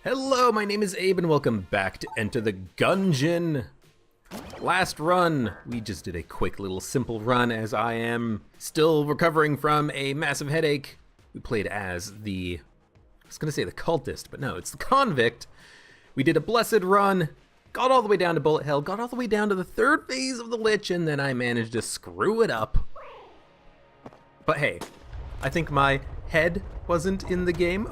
Hello, my name is Abe and welcome back to Enter the Gungeon. Last run, we just did a quick little simple run as I am still recovering from a massive headache. We played as I was gonna say the cultist, but no, it's the convict. We did a blessed run, got all the way down to bullet hell, got all the way down to the third phase of the Lich, and then I managed to screw it up. But hey, I think my head wasn't in the game.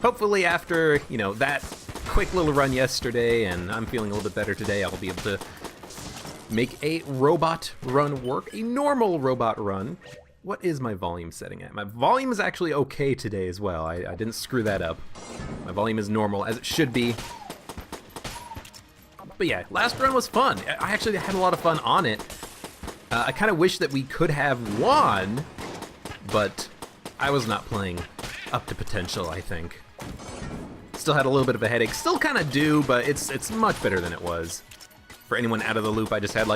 Hopefully after, that quick little run yesterday and I'm feeling a little bit better today, I'll be able to make a robot run work, a normal robot run. What is my volume setting at? My volume is actually okay today as well. I didn't screw that up. My volume is normal, as it should be. But yeah, last run was fun. I actually had a lot of fun on it. I kind of wish that we could have won, but I was not playing up to potential, I think. Still had a little bit of a headache. Still kind of do, but it's much better than it was. For anyone out of the loop, I just had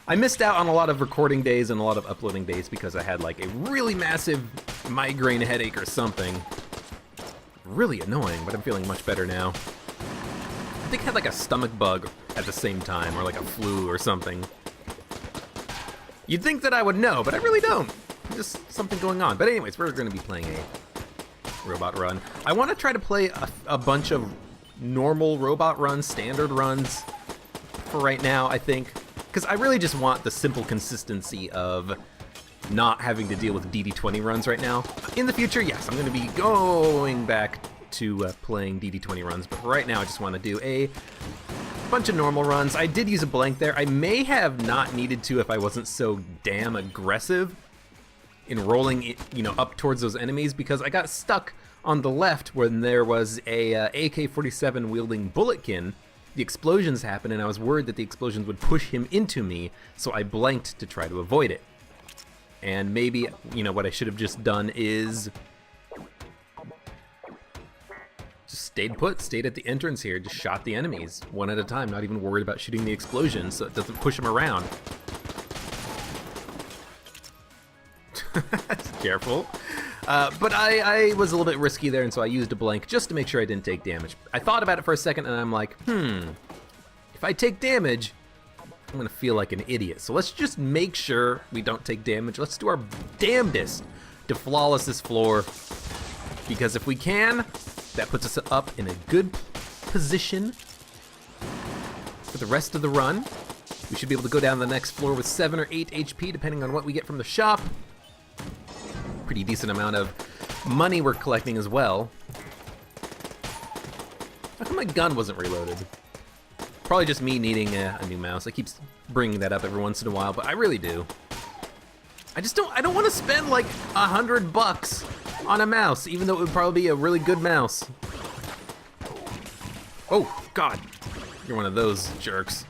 I missed out on a lot of recording days and a lot of uploading days because I had a really massive migraine headache or something. Really annoying, but I'm feeling much better now. I think I had a stomach bug at the same time, or a flu or something. You'd think that I would know, but I really don't. Just something going on. But anyways, we're going to be playing a robot run. I want to try to play a bunch of normal robot runs, standard runs for right now, I think. Because I really just want the simple consistency of not having to deal with DD20 runs right now. In the future, yes, I'm going to be going back to playing DD20 runs, but right now I just want to do a bunch of normal runs. I did use a blank there. I may have not needed to if I wasn't so damn aggressive in rolling up towards those enemies, because I got stuck on the left when there was a AK-47 wielding bulletkin. The explosions happened and I was worried that the explosions would push him into me, so I blanked to try to avoid it. And maybe, what I should have just done is just stayed put, stayed at the entrance here, just shot the enemies one at a time, not even worried about shooting the explosions so it doesn't push them around. Careful. But I was a little bit risky there, and so I used a blank just to make sure I didn't take damage. I thought about it for a second, and I'm like, if I take damage, I'm gonna feel like an idiot. So let's just make sure we don't take damage. Let's do our damnedest to flawless this floor, because if we can, that puts us up in a good position for the rest of the run. We should be able to go down the next floor with 7 or 8 HP, depending on what we get from the shop. Pretty decent amount of money we're collecting as well. How come my gun wasn't reloaded? Probably just me needing a new mouse. I keep bringing that up every once in a while, but I really do. I don't want to spend $100 on a mouse, even though it would probably be a really good mouse. Oh, God. You're one of those jerks.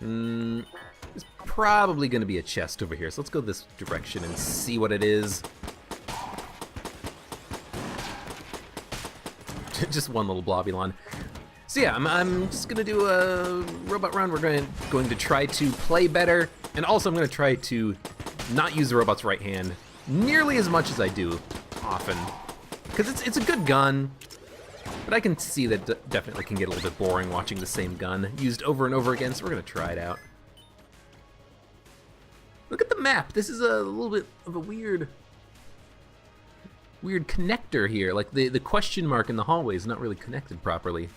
There's probably going to be a chest over here, so let's go this direction and see what it is. Just one little blobulon. So yeah, I'm just going to do a robot run. We're going to try to play better, and also I'm going to try to not use the robot's right hand nearly as much as I do often, because it's a good gun. But I can see that definitely can get a little bit boring watching the same gun used over and over again, so we're going to try it out. Look at the map. This is a little bit of a weird connector here. The question mark in the hallway is not really connected properly.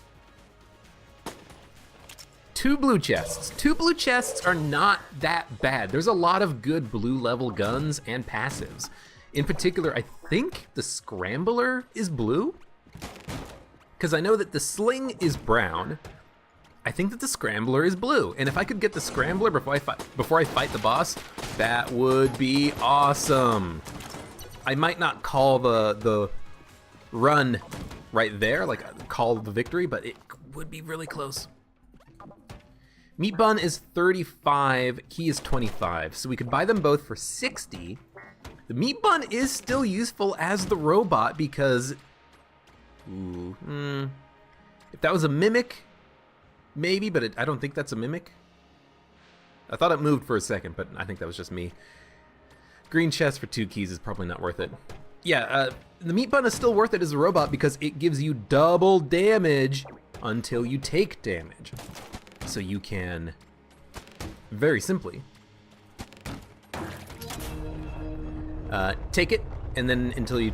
2 blue chests. 2 blue chests are not that bad. There's a lot of good blue level guns and passives. In particular, I think the Scrambler is blue, because I know that the Sling is brown. I think that the Scrambler is blue, and if I could get the Scrambler before I fight the boss, that would be awesome. I might not call the run right there, call the victory, but it would be really close. Meat Bun is 35, Key is 25, so we could buy them both for 60. The Meat Bun is still useful as the robot because, if that was a mimic, maybe, but I don't think that's a mimic. I thought it moved for a second, but I think that was just me. Green chest for 2 keys is probably not worth it. Yeah, the meat bun is still worth it as a robot because it gives you double damage until you take damage. So you can, very simply, take it, and then until you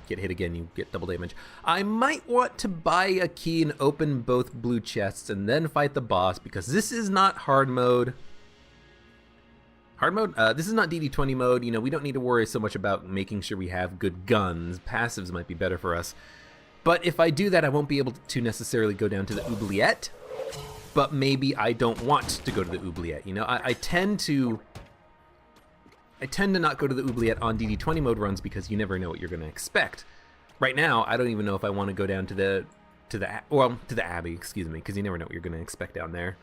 get hit again, you get double damage. I might want to buy a key and open both blue chests and then fight the boss, because this is not hard mode. Hard mode? This is not DD20 mode. We don't need to worry so much about making sure we have good guns. Passives might be better for us. But if I do that, I won't be able to necessarily go down to the oubliette. But maybe I don't want to go to the oubliette. I tend to not go to the oubliette on DD20 mode runs because you never know what you're going to expect. Right now, I don't even know if I want to go down to the Abbey, excuse me, because you never know what you're going to expect down there.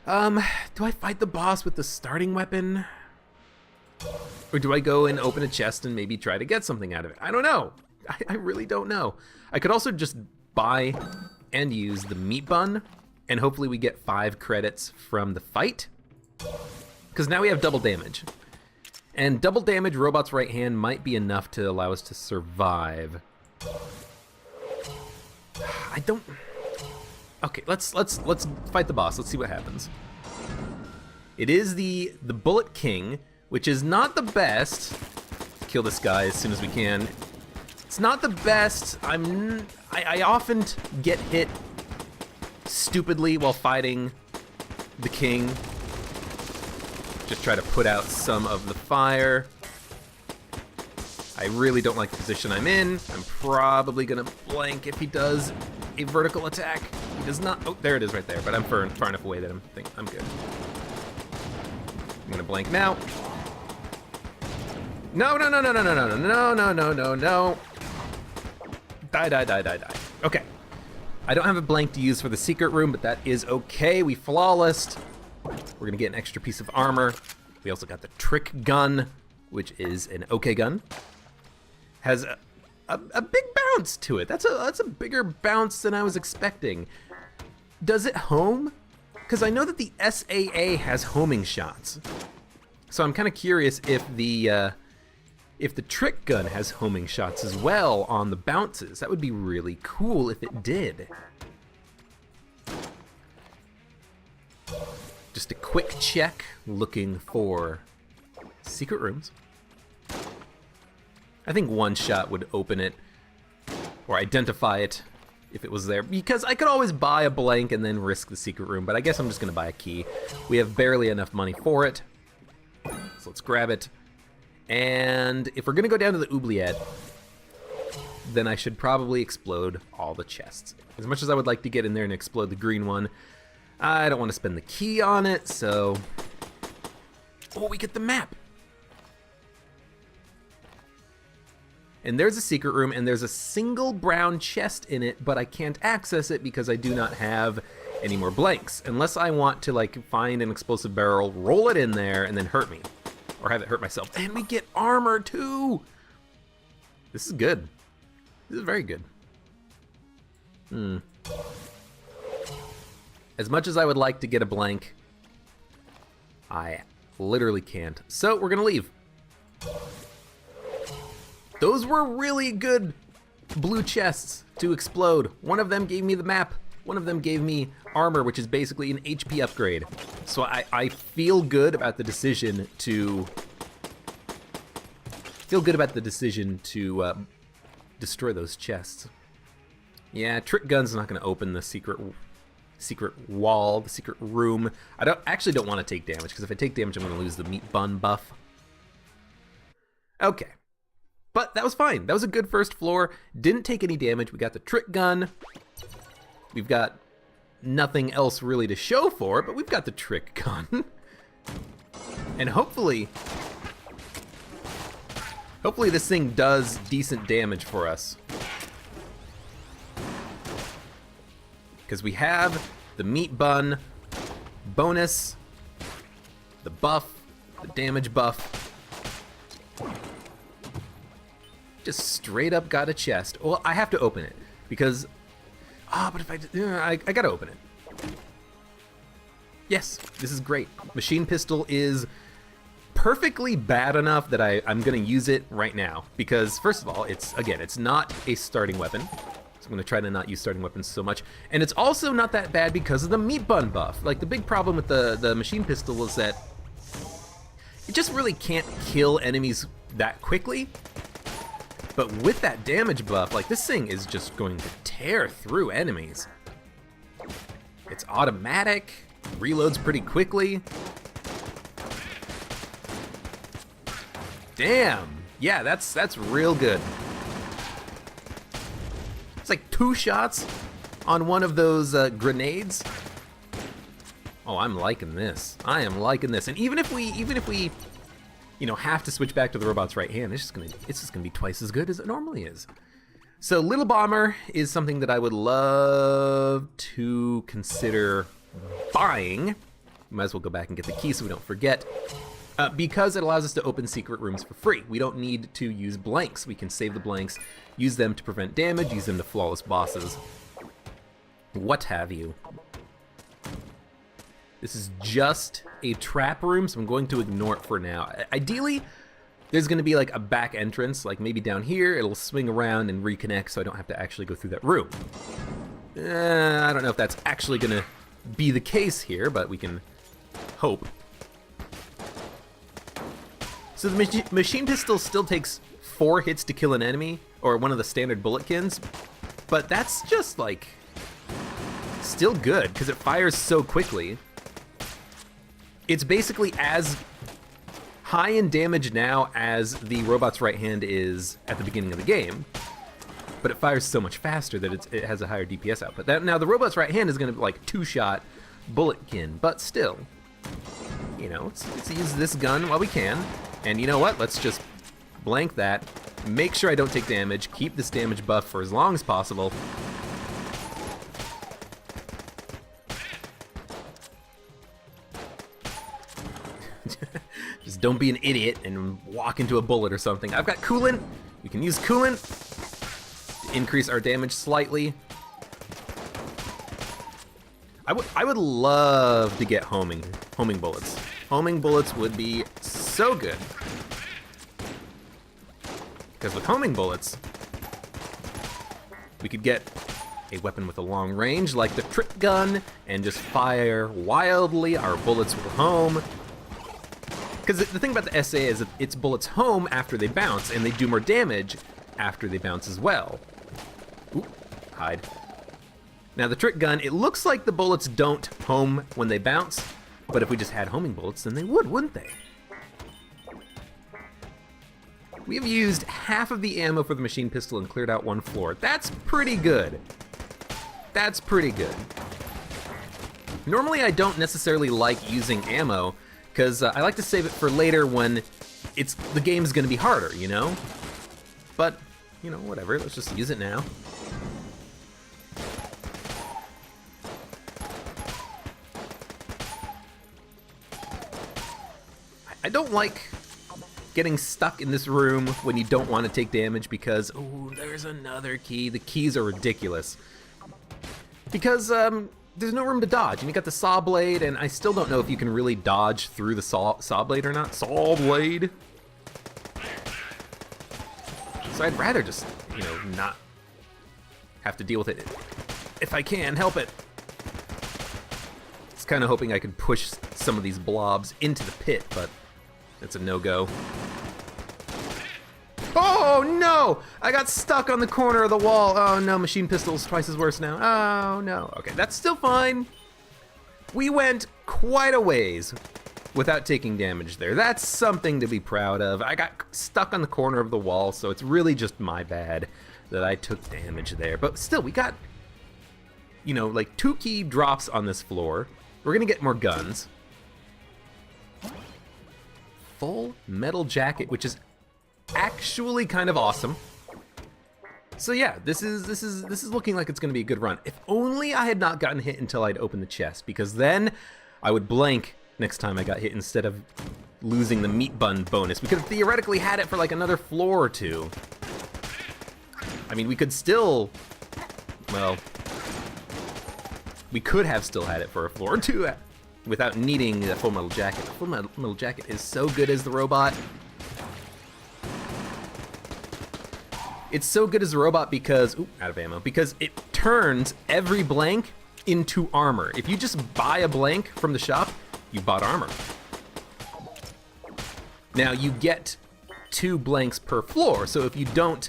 Do I fight the boss with the starting weapon? Or do I go and open a chest and maybe try to get something out of it? I don't know. I really don't know. I could also just buy and use the meat bun, and hopefully we get 5 credits from the fight. Because now we have double damage. And double damage robot's right hand might be enough to allow us to survive. I don't... Okay, let's fight the boss. Let's see what happens. It is the Bullet King, which is not the best. Kill this guy as soon as we can. It's not the best. I often get hit stupidly while fighting the king. Just try to put out some of the fire. I really don't like the position I'm in. I'm probably gonna blank if he does a vertical attack. He does not. Oh, there it is right there, but I'm far enough away that I'm good. I'm gonna blank now. No. Die. Okay. I don't have a blank to use for the secret room, but that is okay. We flawlessed. We're gonna get an extra piece of armor. We also got the trick gun, which is an okay gun. Has a big bounce to it. That's a bigger bounce than I was expecting. Does it home? Because I know that the SAA has homing shots. So I'm kind of curious if the trick gun has homing shots as well on the bounces. That would be really cool if it did. Just a quick check looking for secret rooms. I think one shot would open it or identify it if it was there, because I could always buy a blank and then risk the secret room, but I guess I'm just gonna buy a key. We have barely enough money for it, so let's grab it. And if we're gonna go down to the oubliette, then I should probably explode all the chests. As much as I would like to get in there and explode the green one, I don't want to spend the key on it, so... Oh, we get the map! And there's a secret room, and there's a single brown chest in it, but I can't access it because I do not have any more blanks. Unless I want to, like, find an explosive barrel, roll it in there, and then hurt me. Or have it hurt myself. And we get armor, too! This is good. This is very good. As much as I would like to get a blank, I literally can't. So, we're gonna leave. Those were really good blue chests to explode. One of them gave me the map. One of them gave me armor, which is basically an HP upgrade. So I feel good about the decision to... destroy those chests. Yeah, trick gun's not gonna open the secret wall, the secret room. I actually don't want to take damage, because if I take damage, I'm gonna lose the meat bun buff. Okay. But that was fine. That was a good first floor. Didn't take any damage. We got the trick gun. We've got nothing else really to show for it, but we've got the trick gun. And hopefully this thing does decent damage for us. Because we have the meat bun bonus, the buff, the damage buff. Just straight up got a chest. Well, I have to open it because... but if I gotta open it. Yes, this is great. Machine pistol is perfectly bad enough that I'm gonna use it right now. Because first of all, it's not a starting weapon. So I'm gonna try to not use starting weapons so much. And it's also not that bad because of the meat bun buff. Like, the big problem with the machine pistol is that it just really can't kill enemies that quickly. But with that damage buff, like, this thing is just going to tear through enemies. It's automatic, reloads pretty quickly. Damn, yeah, that's real good. It's like 2 shots on one of those grenades. Oh, I'm liking this. I am liking this. And even if we, you know, have to switch back to the robot's right hand, it's just gonna be twice as good as it normally is. So Little Bomber is something that I would love to consider buying. Might as well go back and get the key so we don't forget. Because it allows us to open secret rooms for free. We don't need to use blanks. We can save the blanks, use them to prevent damage, use them to flawless bosses, what have you. This is just a trap room, so I'm going to ignore it for now. Ideally, there's gonna be like a back entrance, like maybe down here, it'll swing around and reconnect so I don't have to actually go through that room. I don't know if that's actually gonna be the case here, but we can hope. So the machine pistol still takes 4 hits to kill an enemy, or one of the standard bulletkins, but that's just like, still good, because it fires so quickly. It's basically as high in damage now as the robot's right hand is at the beginning of the game, but it fires so much faster that it has a higher DPS output. Now the robot's right hand is going to be like 2-shot bulletkin, but still, you know, let's use this gun while we can. And you know what? Let's just blank that, make sure I don't take damage, keep this damage buff for as long as possible. Just don't be an idiot and walk into a bullet or something. I've got coolant. We can use coolant to increase our damage slightly. I would love to get homing bullets. Homing bullets would be so good. Because with homing bullets, we could get a weapon with a long range like the trick gun and just fire wildly. Our bullets will home. Because the thing about the SA is that its bullets home after they bounce, and they do more damage after they bounce as well. Oop, hide. Now the trick gun, it looks like the bullets don't home when they bounce, but if we just had homing bullets, then they would, wouldn't they? We have used half of the ammo for the machine pistol and cleared out 1 floor. That's pretty good. That's pretty good. Normally I don't necessarily like using ammo, because I like to save it for later when the game's gonna be harder, you know? But, you know, whatever, let's just use it now. I don't like getting stuck in this room when you don't want to take damage because, oh, there's another key. The keys are ridiculous. Because, there's no room to dodge, and you got the saw blade, and I still don't know if you can really dodge through the saw blade or not. Saw blade. So I'd rather just, you know, not have to deal with it if I can help it. I was kind of hoping I could push some of these blobs into the pit, but it's a no-go. Oh no! I got stuck on the corner of the wall. Oh no, machine pistol's twice as worse now. Oh no. Okay, that's still fine. We went quite a ways without taking damage there. That's something to be proud of. I got stuck on the corner of the wall, so it's really just my bad that I took damage there. But still, we got, you know, like 2 key drops on this floor. We're gonna get more guns. Full metal jacket, which is actually kind of awesome. So yeah, this is looking like it's gonna be a good run. If only I had not gotten hit until I'd opened the chest, because then I would blank next time I got hit instead of losing the meat bun bonus. We could have theoretically had it for like another floor or 2. I mean, we could still, well, we could have still had it for a floor or 2 without needing the full metal jacket. The full metal jacket is so good as the robot. It's so good as a robot because, ooh, out of ammo, because it turns every blank into armor. If you just buy a blank from the shop, you bought armor. Now you get 2 blanks per floor, so if you don't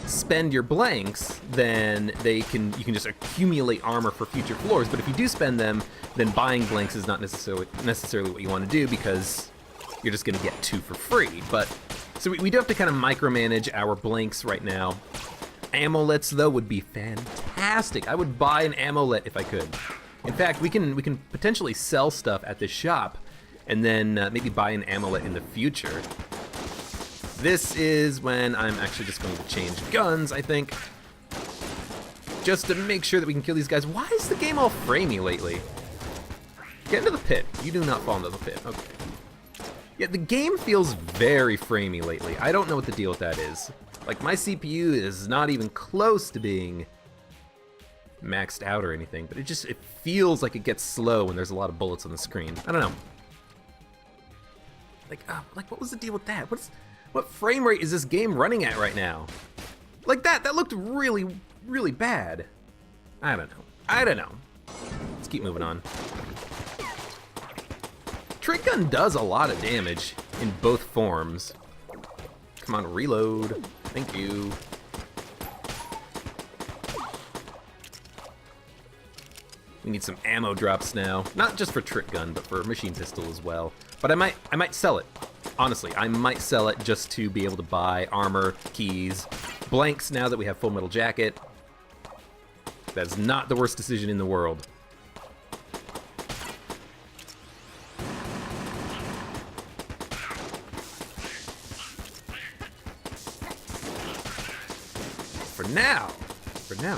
spend your blanks, then you can just accumulate armor for future floors. But if you do spend them, then buying blanks is not necessarily what you want to do, because you're just going to get 2 for free. But so we do have to kind of micromanage our blanks right now. Amulets, though, would be fantastic. I would buy an amulet if I could. In fact, we can potentially sell stuff at this shop, and then maybe buy an amulet in the future. This is when I'm actually just going to change guns, I think, just to make sure that we can kill these guys. Why is the game all framey lately? Get into the pit. You do not fall into the pit. Okay. Yeah, the game feels very framey lately. I don't know what the deal with that is. Like, my CPU is not even close to being maxed out or anything, but it feels like it gets slow when there's a lot of bullets on the screen. I don't know. Like what was the deal with that? What frame rate is this game running at right now? Like that looked really, really bad. I don't know. Let's keep moving on. Trick gun does a lot of damage in both forms. Come on, reload. Thank you. We need some ammo drops now. Not just for trick gun, but for machine pistol as well. But I might sell it. Honestly, I might sell it just to be able to buy armor, keys, blanks now that we have full metal jacket. That's not the worst decision in the world. For now,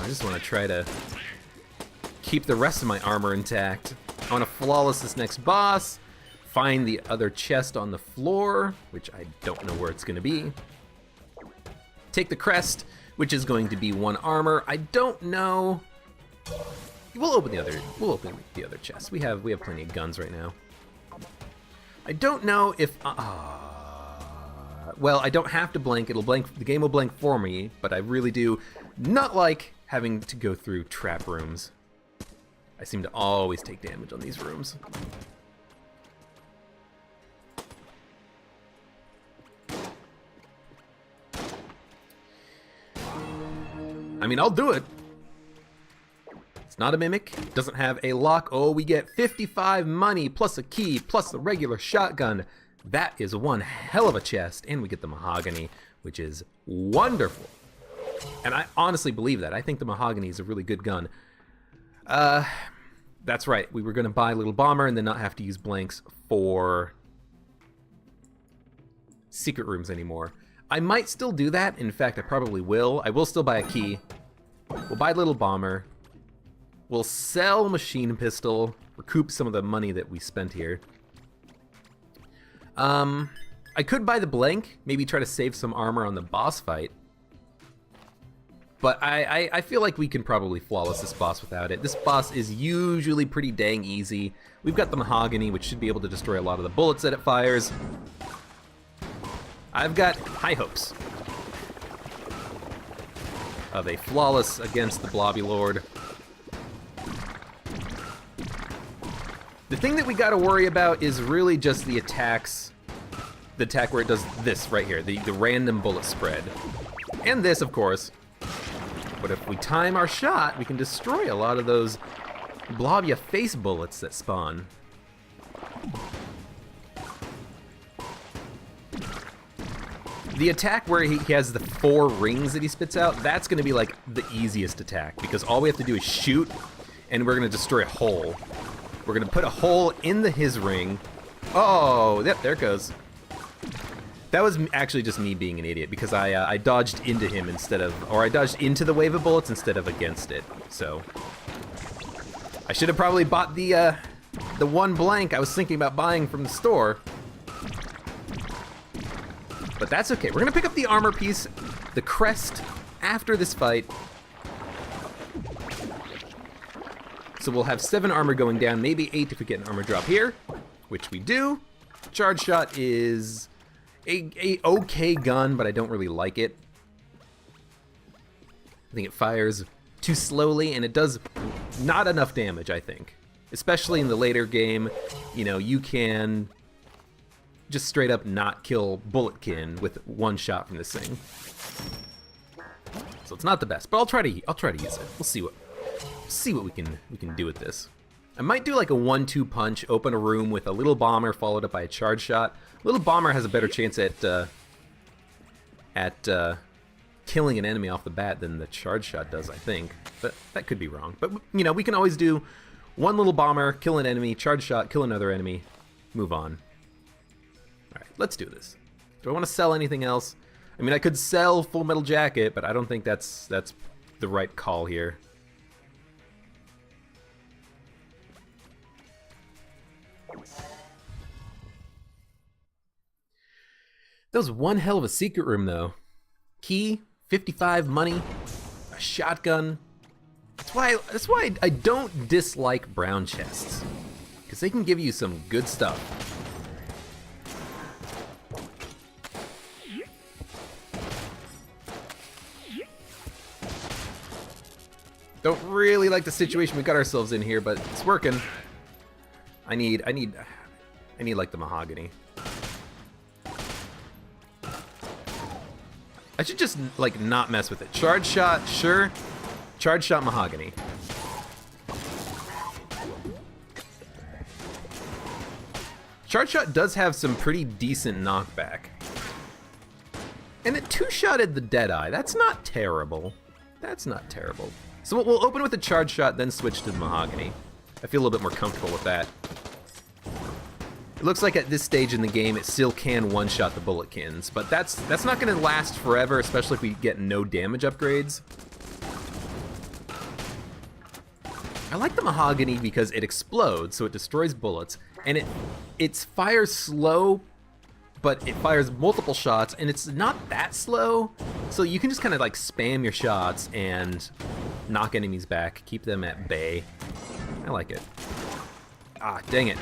I just want to try to keep the rest of my armor intact. I want to flawless this next boss, find the other chest on the floor, which I don't know where it's going to be. Take the crest, which is going to be 1 armor. I don't know. We'll open the other chest. We have plenty of guns right now. I don't know if well, I don't have to blank. The game will blank for me, but I really do not like having to go through trap rooms. I seem to always take damage on these rooms. I mean, I'll do it. It's not a mimic. It doesn't have a lock. Oh, we get 55 money plus a key plus the regular shotgun. That is one hell of a chest. And we get the mahogany, which is wonderful. And I honestly believe that. I think the mahogany is a really good gun. That's right. We were going to buy Little Bomber and then not have to use blanks for secret rooms anymore. I might still do that. In fact, I probably will. I will still buy a key. We'll buy Little Bomber. We'll sell Machine Pistol, recoup some of the money that we spent here. I could buy the blank, maybe try to save some armor on the boss fight. But I feel like we can probably flawless this boss without it. This boss is usually pretty dang easy. We've got the mahogany, which should be able to destroy a lot of the bullets that it fires. I've got high hopes of a flawless against the Blobby Lord. The thing that we gotta worry about is really just the attacks. The attack where it does this right here, the random bullet spread. And this, of course. But if we time our shot, we can destroy a lot of those Blobia face bullets that spawn. The attack where he has the 4 rings that he spits out, that's going to be like the easiest attack, because all we have to do is shoot, and we're going to destroy a hole. We're going to put a hole in his ring. Oh, yep, there it goes. That was actually just me being an idiot, because I dodged into him instead of, or I dodged into the wave of bullets instead of against it. So I should have probably bought the 1 blank I was thinking about buying from the store. But that's okay. We're gonna pick up the armor piece, the crest, after this fight. So we'll have 7 armor going down, maybe 8 if we get an armor drop here, which we do. Charge shot is a okay gun, but I don't really like it. I think it fires too slowly, and it does not enough damage, I think. Especially in the later game, you know, you can just straight up not kill Bulletkin with one shot from this thing. So it's not the best, but I'll try to use it. We'll see what we can do with this. I might do like a 1-2 punch, open a room with a little bomber followed up by a charge shot. Little bomber has a better chance at killing an enemy off the bat than the charge shot does, I think. But that could be wrong. But you know, we can always do one little bomber, kill an enemy, charge shot, kill another enemy, move on. All right, let's do this. Do I want to sell anything else? I mean, I could sell Full Metal Jacket, but I don't think that's the right call here. That was one hell of a secret room, though. Key, 55 money, a shotgun. That's why I don't dislike brown chests, because they can give you some good stuff. Don't really like the situation we got ourselves in here, but it's working. I need like the mahogany. I should just like not mess with it. Charge shot, sure. Charge shot mahogany. Charge shot does have some pretty decent knockback. And it two-shotted the Deadeye. That's not terrible. That's not terrible. So we'll open with the charge shot, then switch to the mahogany. I feel a little bit more comfortable with that. It looks like at this stage in the game, it still can one-shot the Bulletkins, but that's not going to last forever, especially if we get no damage upgrades. I like the mahogany because it explodes, so it destroys bullets, and it fires slow, but it fires multiple shots, and it's not that slow, so you can just kind of like spam your shots and knock enemies back, keep them at bay. I like it. Ah, dang it.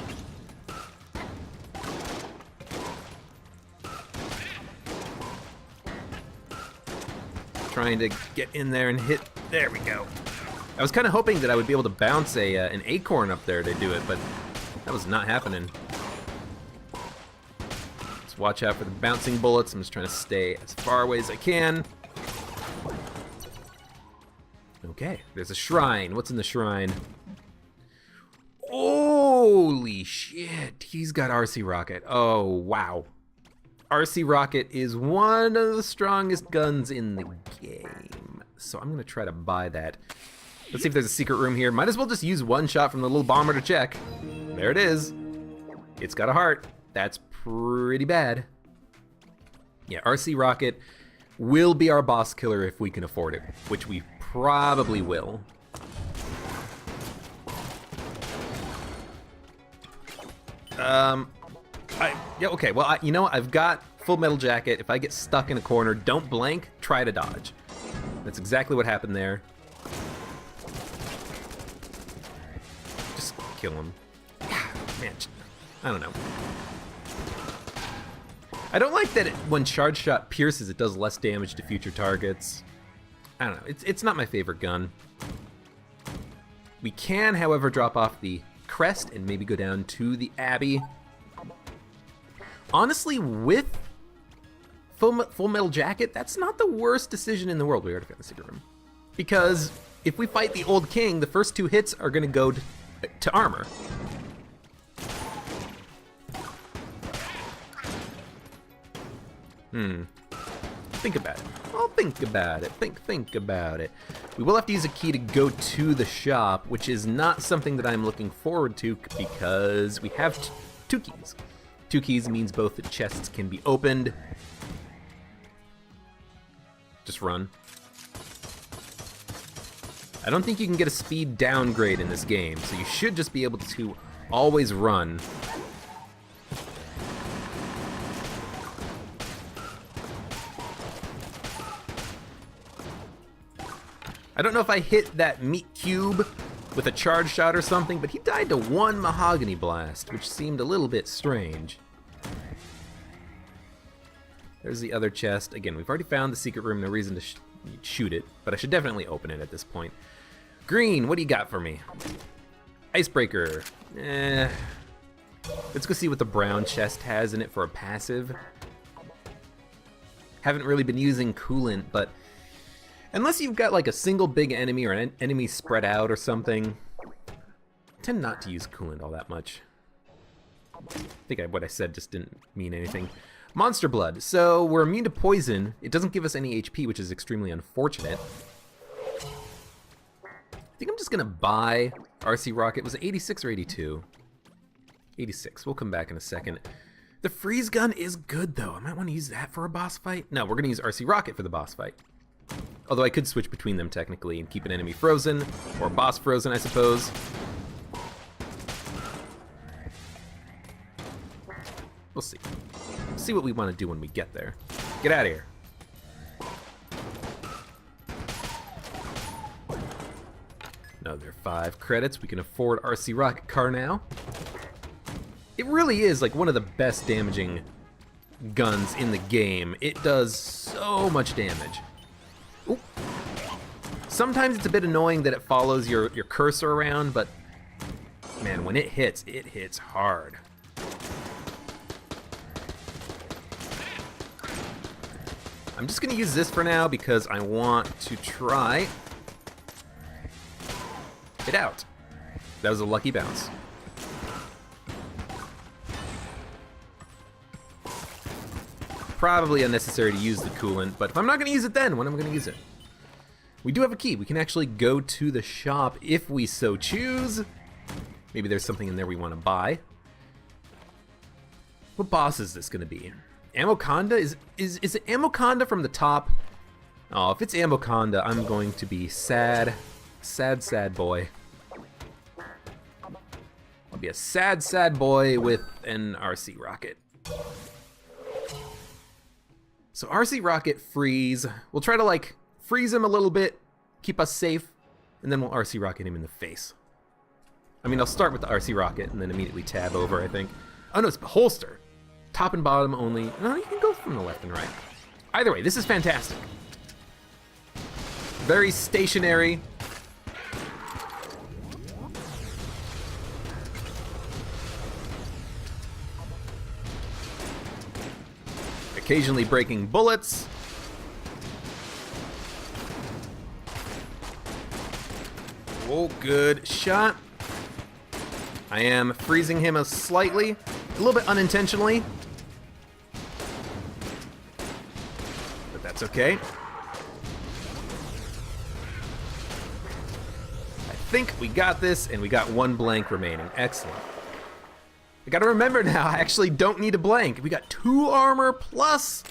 Trying to get in there and hit. There we go. I was kind of hoping that I would be able to bounce an acorn up there to do it, but that was not happening. Just watch out for the bouncing bullets. I'm just trying to stay as far away as I can. Okay, there's a shrine. What's in the shrine? Holy shit, he's got RC Rocket. Oh, wow. RC Rocket is one of the strongest guns in the game. So I'm gonna try to buy that. Let's see if there's a secret room here. Might as well just use one shot from the little bomber to check. There it is. It's got a heart. That's pretty bad. Yeah, RC Rocket will be our boss killer if we can afford it, which we probably will. Yeah, okay, well, you know what? I've got Full Metal Jacket. If I get stuck in a corner, don't blank, try to dodge. That's exactly what happened there. Just kill him. Man, I don't know. I don't like that when charge shot pierces, it does less damage to future targets. I don't know, it's not my favorite gun. We can, however, drop off the crest and maybe go down to the Abbey. Honestly, with Full Metal Jacket, that's not the worst decision in the world. We already got the secret room. Because if we fight the Old King, the first 2 hits are going to go to armor. Think about it. I'll think about it. Think about it. We will have to use a key to go to the shop, which is not something that I'm looking forward to because we have 2 keys. 2 keys means both the chests can be opened. Just run. I don't think you can get a speed downgrade in this game, so you should just be able to always run. I don't know if I hit that meat cube with a charge shot or something, but he died to one mahogany blast, which seemed a little bit strange. There's the other chest. Again, we've already found the secret room, no reason to shoot it, but I should definitely open it at this point. Green, what do you got for me? Icebreaker. Let's go see what the brown chest has in it for a passive. Haven't really been using coolant, but unless you've got like a single big enemy or an enemy spread out or something, I tend not to use coolant all that much. I think what I said just didn't mean anything. Monster blood. So we're immune to poison. It doesn't give us any HP, which is extremely unfortunate. I think I'm just gonna buy RC Rocket. Was it 86 or 82? 86. We'll come back in a second. The freeze gun is good though. I might want to use that for a boss fight. No, we're gonna use RC Rocket for the boss fight. Although I could switch between them technically and keep an enemy frozen, or boss frozen, I suppose. We'll see. See what we want to do when we get there. Get out of here. Another 5 credits. We can afford RC Rocket Car now. It really is like one of the best damaging guns in the game. It does so much damage. Ooh. Sometimes it's a bit annoying that it follows your cursor around, but man, when it hits hard. I'm just gonna use this for now because I want to try it out. That was a lucky bounce. Probably unnecessary to use the coolant, but if I'm not gonna use it then, when am I gonna use it? We do have a key. We can actually go to the shop if we so choose. Maybe there's something in there we want to buy. What boss is this gonna be? Amoconda? Is it Amoconda from the top? Oh, if it's Amoconda, I'm going to be sad. Sad boy. I'll be a sad boy with an RC Rocket. So RC Rocket freeze. We'll try to like freeze him a little bit, keep us safe, and then we'll RC Rocket him in the face. I mean, I'll start with the RC Rocket and then immediately tab over, I think. Oh no, it's the holster. Top and bottom only. No, you can go from the left and right. Either way, this is fantastic. Very stationary. Occasionally breaking bullets. Oh, good shot. I am freezing him slightly, a little bit unintentionally. But that's okay. I think we got this, and we got 1 blank remaining. Excellent. I gotta remember now, I actually don't need a blank. We got 2 armor plus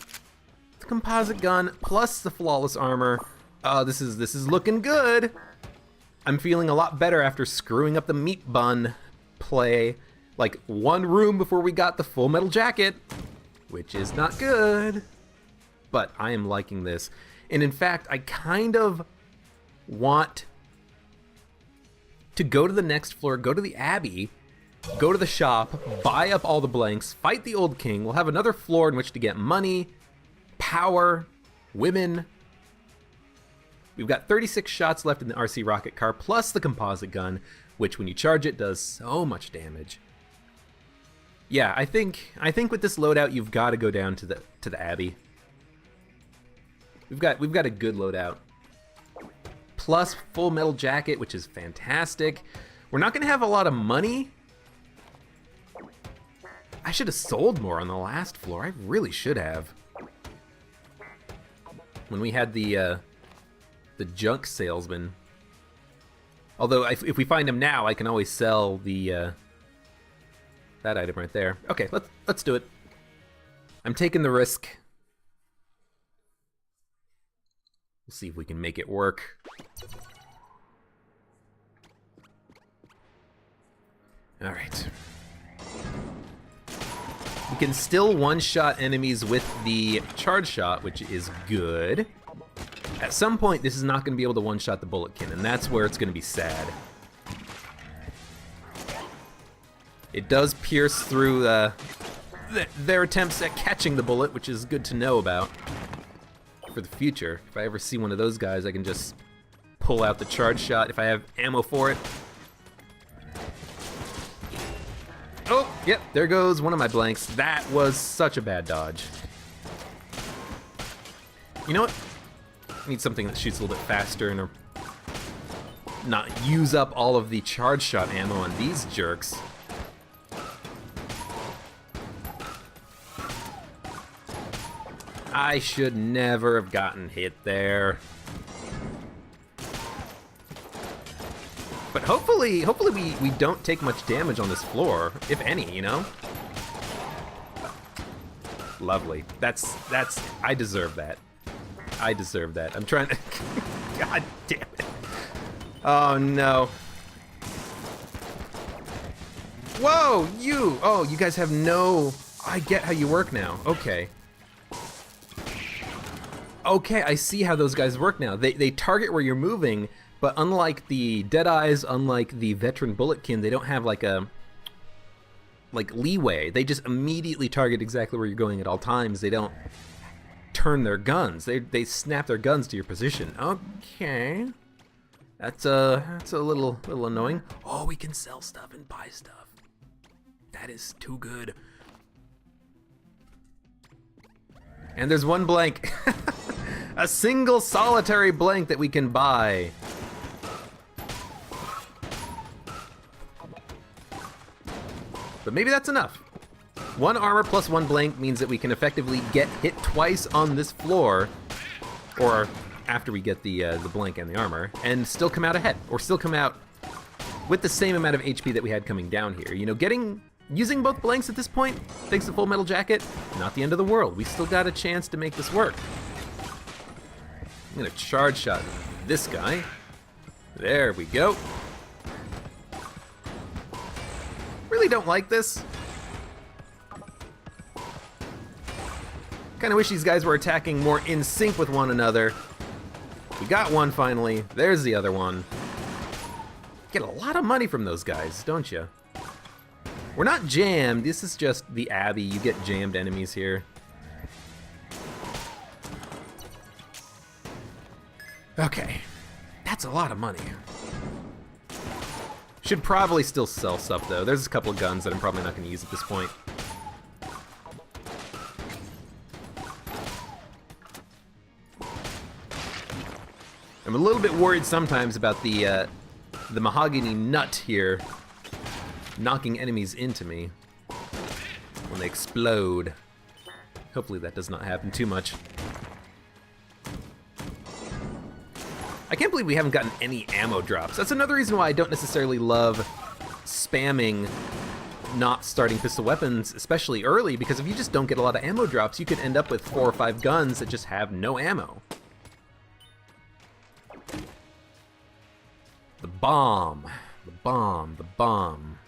the composite gun plus the flawless armor. This is looking good. I'm feeling a lot better after screwing up the meat bun play like 1 room before we got the full metal jacket, which is not good. But I am liking this. And in fact, I kind of want to go to the next floor, go to the Abbey, go to the shop, buy up all the blanks, fight the old king. We'll have another floor in which to get money, power, women. We've got 36 shots left in the RC Rocket Car, plus the composite gun, which when you charge it does so much damage. Yeah, I think with this loadout you've got to go down to the Abbey. We've got a good loadout. Plus full metal jacket, which is fantastic. We're not gonna have a lot of money. I should have sold more on the last floor. I really should have. When we had the junk salesman. Although if we find him now, I can always sell the that item right there. Okay, let's do it. I'm taking the risk. We'll see if we can make it work. All right. We can still one-shot enemies with the charge shot, which is good. At some point, this is not going to be able to one-shot the bulletkin, and that's where it's going to be sad. It does pierce through their attempts at catching the bullet, which is good to know about for the future. If I ever see one of those guys, I can just pull out the charge shot if I have ammo for it. Oh, yep, there goes one of my blanks. That was such a bad dodge. You know what? I need something that shoots a little bit faster and not use up all of the charge shot ammo on these jerks. I should never have gotten hit there. But hopefully we don't take much damage on this floor, if any, you know? Lovely. That's I deserve that. I deserve that. I'm trying to God damn it. Oh no. Whoa, you! Oh, you guys have no... I get how you work now. Okay. Okay, I see how those guys work now. They target where you're moving, but unlike the Deadeyes, unlike the veteran Bulletkin, they don't have like a leeway. They just immediately target exactly where you're going at all times. They don't turn their guns. They snap their guns to your position. Okay. That's a little annoying. Oh, we can sell stuff and buy stuff. That is too good. And there's one blank. A single solitary blank that we can buy. But maybe that's enough. One armor plus one blank means that we can effectively get hit twice on this floor, or after we get the blank and the armor, and still come out ahead, or still come out with the same amount of HP that we had coming down here. You know, using both blanks at this point, thanks to Full Metal Jacket, not the end of the world. We still got a chance to make this work. I'm gonna charge shot this guy. There we go. Really don't like this. Kinda wish these guys were attacking more in sync with one another. We got one finally. There's the other one. Get a lot of money from those guys, don't you? We're not jammed. This is just the Abbey. You get jammed enemies here. Okay. That's a lot of money. Should probably still sell stuff, though. There's a couple of guns that I'm probably not going to use at this point. I'm a little bit worried sometimes about the mahogany nut here knocking enemies into me when they explode. Hopefully that does not happen too much. I can't believe we haven't gotten any ammo drops. That's another reason why I don't necessarily love spamming not starting pistol weapons, especially early, because if you just don't get a lot of ammo drops, you could end up with 4 or 5 guns that just have no ammo. The bomb. The bomb. The bomb.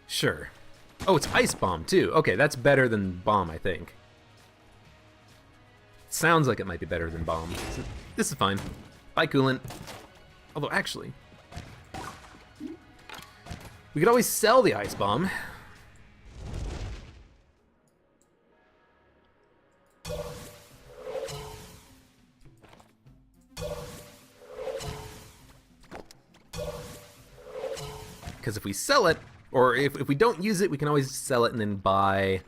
Sure. Oh, it's ice bomb too. Okay, that's better than bomb, I think. Sounds like it might be better than bomb. This is fine. Bye, coolant. Although, actually, we could always sell the ice bomb. Because if we sell it, or if we don't use it, we can always sell it and then buy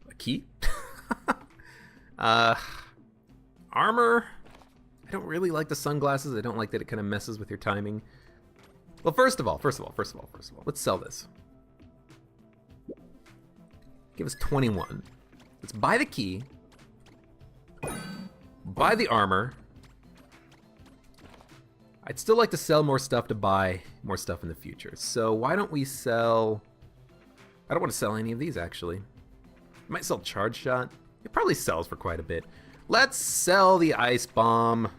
a key. Armor. I don't really like the sunglasses. I don't like that it kind of messes with your timing. Well, first of all, let's sell this. Give us 21. Let's buy the key. Buy the armor. I'd still like to sell more stuff to buy more stuff in the future. So why don't we sell... I don't want to sell any of these, actually. I might sell Charge Shot. It probably sells for quite a bit. Let's sell the Ice Bomb.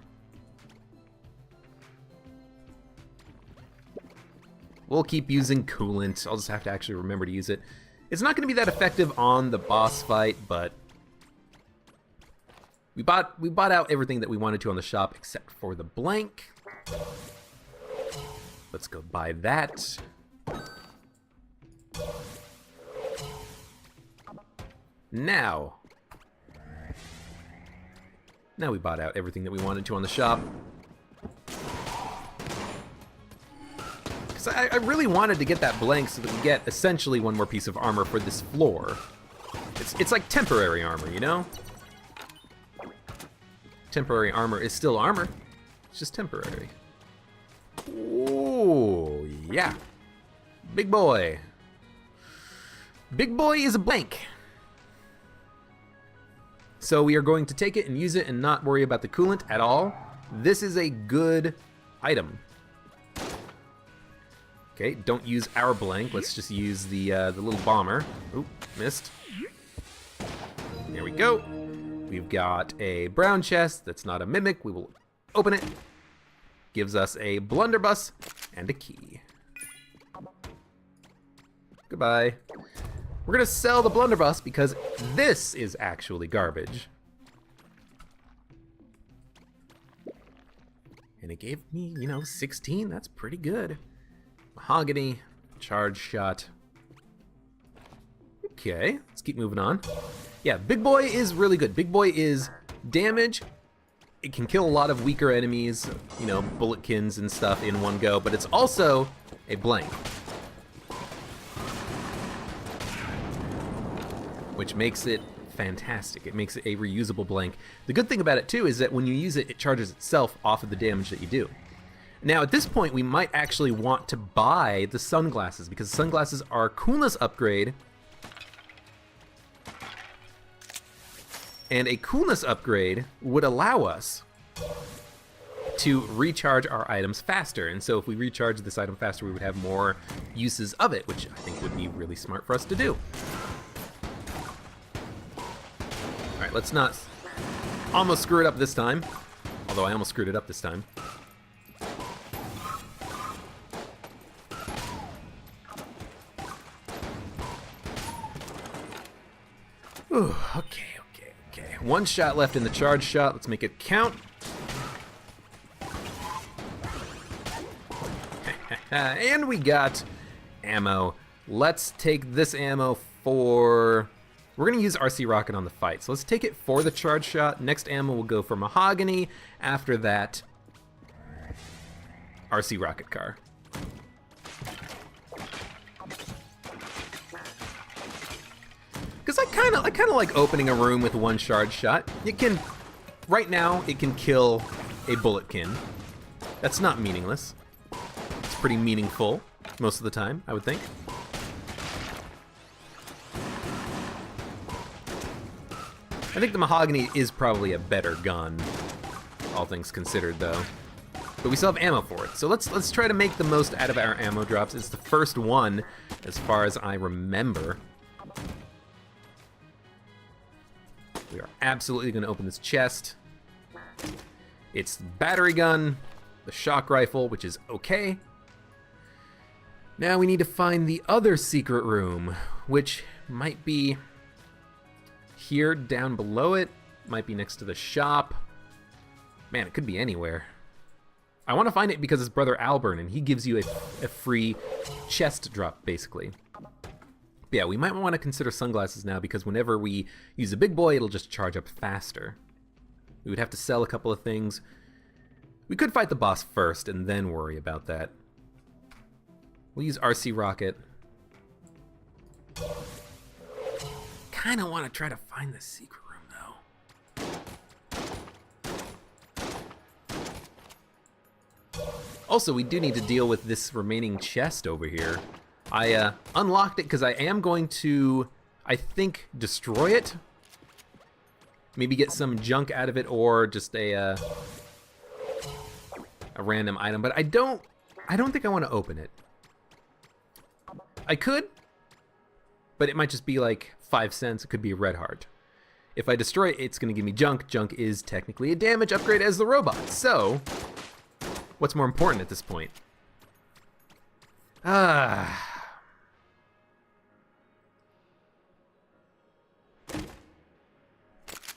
We'll keep using Coolant. I'll just have to actually remember to use it. It's not going to be that effective on the boss fight, but... We bought out everything that we wanted to on the shop except for the blank. Let's go buy that. Now we bought out everything that we wanted to on the shop. Because I really wanted to get that blank so that we get essentially one more piece of armor for this floor. It's like temporary armor, you know? Temporary armor is still armor. It's just temporary. Ooh, yeah. Big boy. Big boy is a blank. So we are going to take it and use it and not worry about the coolant at all. This is a good item. Okay, don't use our blank. Let's just use the little bomber. Oop, missed. There we go. We've got a brown chest that's not a mimic. We will open it. Gives us a blunderbuss and a key. Goodbye. We're gonna sell the blunderbuss because this is actually garbage. And it gave me, you know, 16. That's pretty good. Mahogany, charge shot. Okay, let's keep moving on. Yeah, Big Boy is really good. Big Boy is damage. It can kill a lot of weaker enemies, you know, bulletkins and stuff in one go, but it's also a blank. Which makes it fantastic. It makes it a reusable blank. The good thing about it too is that when you use it, it charges itself off of the damage that you do. Now at this point, we might actually want to buy the sunglasses because sunglasses are a coolness upgrade. And a coolness upgrade would allow us to recharge our items faster. And so if we recharge this item faster, we would have more uses of it, which I think would be really smart for us to do. All right, let's not almost screw it up this time. Although I almost screwed it up this time. Ooh, okay. One shot left in the charge shot. Let's make it count. And we got ammo. Let's take this ammo for... We're going to use RC Rocket on the fight. So let's take it for the charge shot. Next ammo will go for Mahogany. After that, RC Rocket car. Because I kind of like opening a room with one charge shot. It can, right now, it can kill a bulletkin. That's not meaningless. It's pretty meaningful most of the time, I would think. I think the Mahogany is probably a better gun, all things considered, though. But we still have ammo for it, so let's try to make the most out of our ammo drops. It's the first one, as far as I remember. We are absolutely going to open this chest. It's the battery gun, the shock rifle, which is okay. Now we need to find the other secret room, which might be here down below it. Might be next to the shop. Man, it could be anywhere. I want to find it because it's Brother Albern, and he gives you a free chest drop, basically. But yeah, we might want to consider sunglasses now because whenever we use a Big Boy, it'll just charge up faster. We would have to sell a couple of things. We could fight the boss first and then worry about that. We'll use RC Rocket. Kind of want to try to find the secret room, though. Also, we do need to deal with this remaining chest over here. I unlocked it because I am going to, I think, destroy it. Maybe get some junk out of it or just a random item. But I don't think I want to open it. I could, but it might just be like 5 cents. It could be a red heart. If I destroy it, it's going to give me junk. Junk is technically a damage upgrade as the robot. So, what's more important at this point?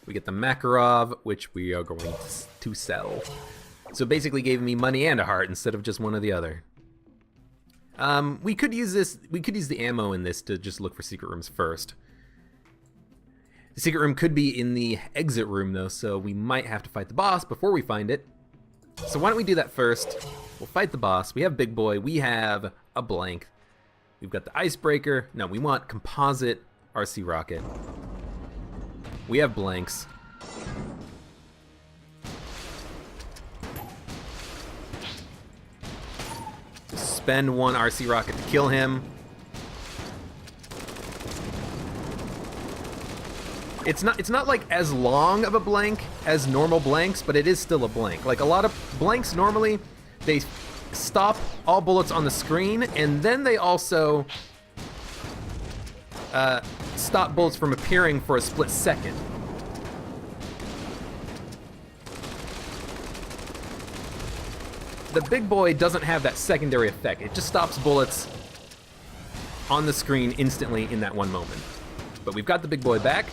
We get the Makarov, which we are going to sell. So basically gave me money and a heart instead of just one or the other. We could use this. We could use the ammo in this to just look for secret rooms first. The secret room could be in the exit room though, so we might have to fight the boss before we find it. So why don't we do that first? We'll fight the boss. We have Big Boy. We have a blank. We've got the icebreaker. No, we want composite RC rocket. We have blanks. Just spend one RC rocket to kill him. It's not like as long of a blank as normal blanks, but it is still a blank. Like a lot of blanks normally, they stop all bullets on the screen, and then they also stop bullets from appearing for a split second. The Big Boy doesn't have that secondary effect. It just stops bullets on the screen instantly in that one moment. But we've got the Big Boy back.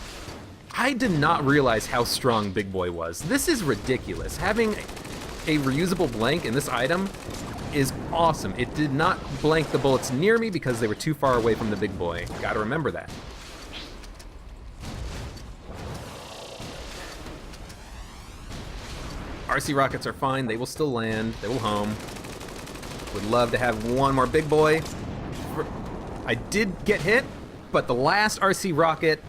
I did not realize how strong Big Boy was. This is ridiculous. Having a reusable blank in this item is awesome. It did not blank the bullets near me because they were too far away from the Big Boy. Gotta remember that. RC rockets are fine. They will still land. They will home. Would love to have one more Big Boy. I did get hit, but the last RC rocket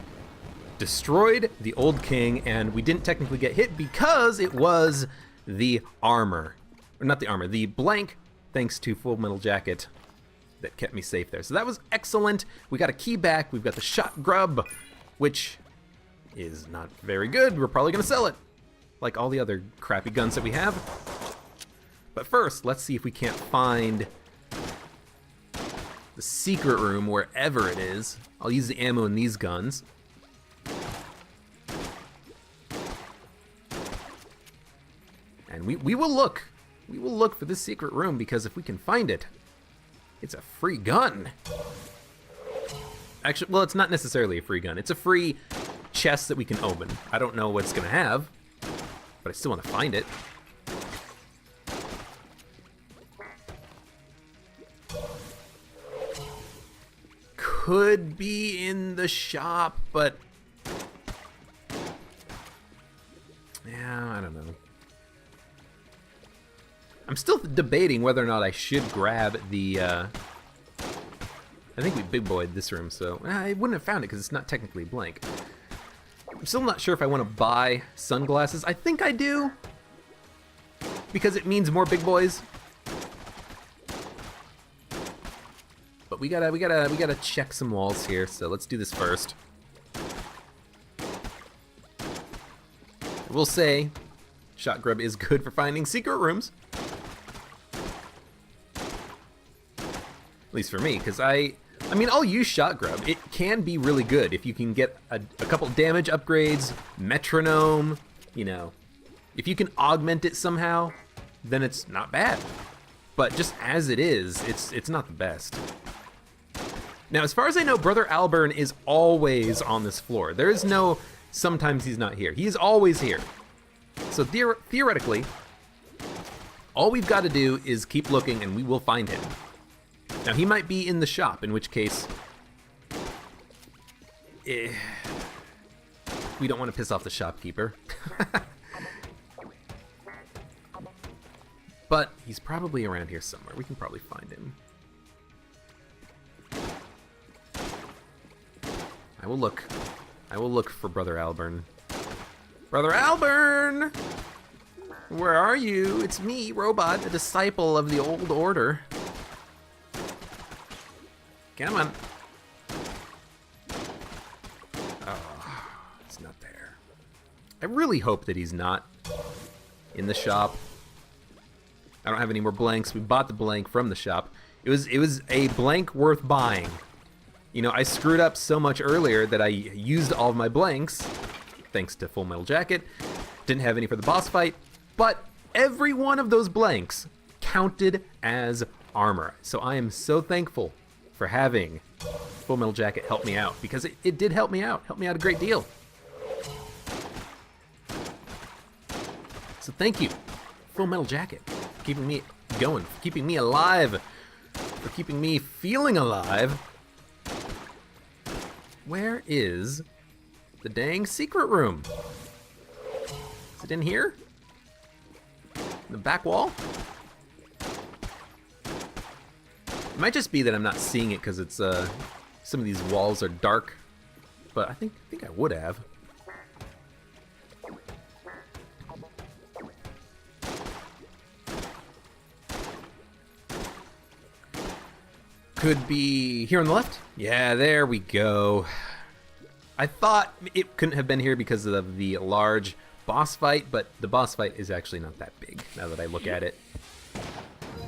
destroyed the old king, and we didn't technically get hit because it was the armor. Or not the armor, the blank, thanks to Full Metal Jacket, that kept me safe there. So that was excellent. We got a key back. We've got the shot grub, which is not very good. We're probably gonna sell it, like all the other crappy guns that we have. But first, let's see if we can't find the secret room wherever it is. I'll use the ammo in these guns. And we will look. We will look for this secret room, because if we can find it, it's a free gun. Actually, well, it's not necessarily a free gun. It's a free chest that we can open. I don't know what it's gonna have, but I still want to find it. Could be in the shop, but yeah, I don't know. I'm still debating whether or not I should grab the, I think we big boyed this room, so I wouldn't have found it because it's not technically blank. I'm still not sure if I want to buy sunglasses. I think I do, because it means more big boys. But we gotta check some walls here, so let's do this first. I will say, shot grub is good for finding secret rooms. At least for me, because I mean, I'll use shot grub. It can be really good if you can get a couple damage upgrades, metronome, you know. If you can augment it somehow, then it's not bad. But just as it is, it's not the best. Now, as far as I know, Brother Alburn is always on this floor. There is no sometimes he's not here. He is always here. So theoretically, all we've got to do is keep looking and we will find him. Now, he might be in the shop, in which case we don't want to piss off the shopkeeper. But he's probably around here somewhere. We can probably find him. I will look. I will look for Brother Alburn. Brother Alburn! Where are you? It's me, Robot, a disciple of the old order. Come on. Oh, it's not there. I really hope that he's not in the shop. I don't have any more blanks. We bought the blank from the shop. It was a blank worth buying. You know, I screwed up so much earlier that I used all of my blanks, thanks to Full Metal Jacket. Didn't have any for the boss fight, but every one of those blanks counted as armor. So I am so thankful for having Full Metal Jacket help me out, because it did help me out a great deal. So thank you, Full Metal Jacket, for keeping me going, for keeping me alive, for keeping me feeling alive. Where is the dang secret room? Is it in here? In the back wall? It might just be that I'm not seeing it because it's some of these walls are dark, but I think I would have. Could be here on the left. Yeah, there we go. I thought it couldn't have been here because of the large boss fight, but the boss fight is actually not that big now that I look at it.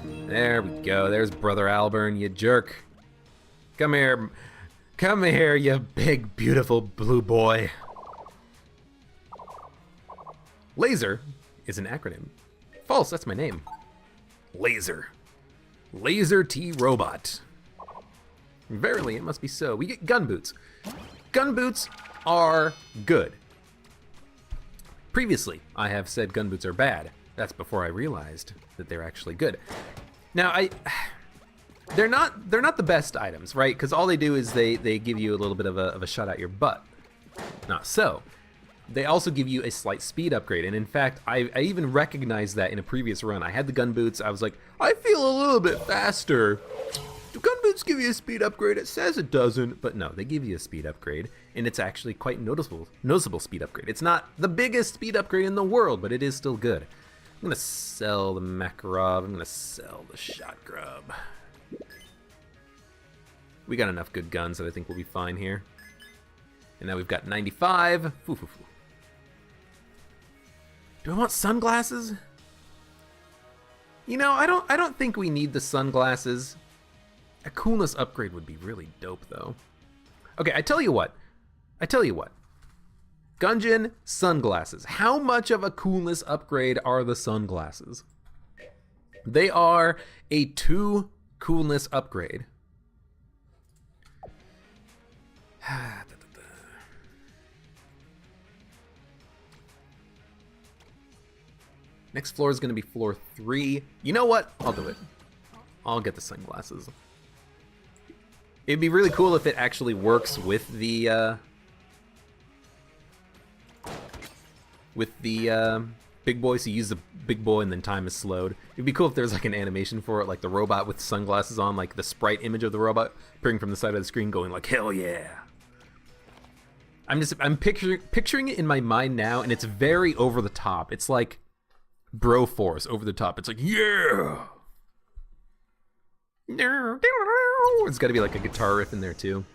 There we go. There's Brother Alburn, you jerk. Come here. Come here, you big, beautiful blue boy. Laser is an acronym. False, that's my name. Laser. Laser T Robot. Verily, it must be so. We get gun boots. Gun boots are good. Previously, I have said gun boots are bad. That's before I realized that they're actually good. Now, they're not the best items, right? Because all they do is they give you a little bit of a shot at your butt. Not so. They also give you a slight speed upgrade, and in fact, I even recognized that in a previous run. I had the gun boots. I was like, I feel a little bit faster. Do gun boots give you a speed upgrade? It says it doesn't, but no, they give you a speed upgrade, and it's actually quite noticeable speed upgrade. It's not the biggest speed upgrade in the world, but it is still good. I'm gonna sell the Makarov. I'm gonna sell the Shot Grub. We got enough good guns that I think we'll be fine here. And now we've got 95. Do I want sunglasses? You know, I don't think we need the sunglasses. A coolness upgrade would be really dope, though. Okay, I tell you what. Gungeon, sunglasses. How much of a coolness upgrade are the sunglasses? They are a 2 coolness upgrade. Next floor is going to be floor 3. You know what? I'll do it. I'll get the sunglasses. It'd be really cool if it actually works with the big boy, so you use the big boy and then time is slowed. It'd be cool if there's like an animation for it, like the robot with sunglasses on, like the sprite image of the robot appearing from the side of the screen going like, hell yeah. I'm picturing it in my mind now, and it's very over the top. It's like Bro Force over the top. It's like, yeah. It's got to be like a guitar riff in there too.